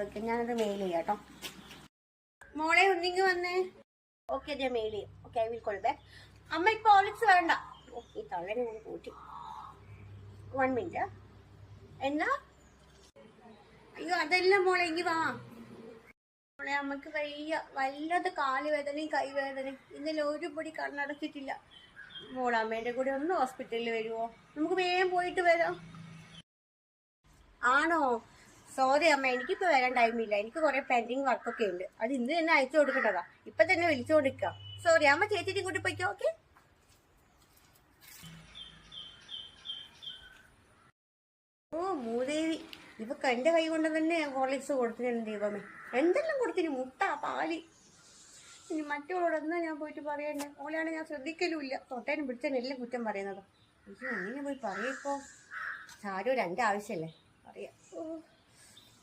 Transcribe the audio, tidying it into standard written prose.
Okay ഞാനത് mail ചെയ്യാം കേട്ടോ. മോളെ ഒന്നിങ്ങി വന്നേ. ഓക്കെ ഞാൻ മെയിൽ ചെയ്യും. Okay I will call back. അമ്മ ഇപ്പൊ ഓളിക്സ് വേണ്ട. ഈ തള്ളനെ ഞാൻ കൂട്ടി. 1 മിനിറ്റ്. എന്നാ അയ്യോ അതെല്ലാം മോളെ ഇങ്ങി വാ. മോളെ അമ്മക്ക് വയ്യ, വല്ലാത്ത കാലുവേദനയും കൈവേദനയും. ഇന്നലെ ഒരു പൊടി കണ്ണടച്ചിട്ടില്ല. മോളെ അമ്മേന്റെ കൂടെ ഒന്ന് ഹോസ്പിറ്റലിൽ വരുമോ? നമുക്ക് വേഗം പോയിട്ട് വരാം. ആണോ? സോറി അമ്മ, എനിക്കിപ്പോ വരാൻ ടൈമില്ല. എനിക്ക് കുറെ പെൻഡിങ് വർക്കൊക്കെ ഉണ്ട്. അത് ഇന്ന് തന്നെ അയച്ചു കൊടുക്കേണ്ടതാ. ഇപ്പൊ തന്നെ വിളിച്ചു കൊടുക്കാം. സോറി അമ്മ, ചേച്ചിനെ കൂട്ടി പോയിക്കോ. ഓക്കെ. ഓ മൂദേവി, ഇവക്ക് എന്റെ കൈ കൊണ്ട് തന്നെ ഹോർലിക്സ് കൊടുത്തിരുന്നു. ദൈവമേ, എന്തെല്ലാം കൊടുത്തിന്, മുട്ട, പാല്. ഇനി മറ്റോളോട് എന്നാ ഞാൻ പോയിട്ട് പറയണ്ടേ? ഓളെയാണ് ഞാൻ ശ്രദ്ധിക്കലുമില്ല. തൊട്ടേനും പിടിച്ചേനും എല്ലാം കുറ്റം പറയുന്നത്. എനിക്ക് എങ്ങനെ പോയി പറയിപ്പോ? ആരും 2 ആവശ്യമല്ലേ പറയാ.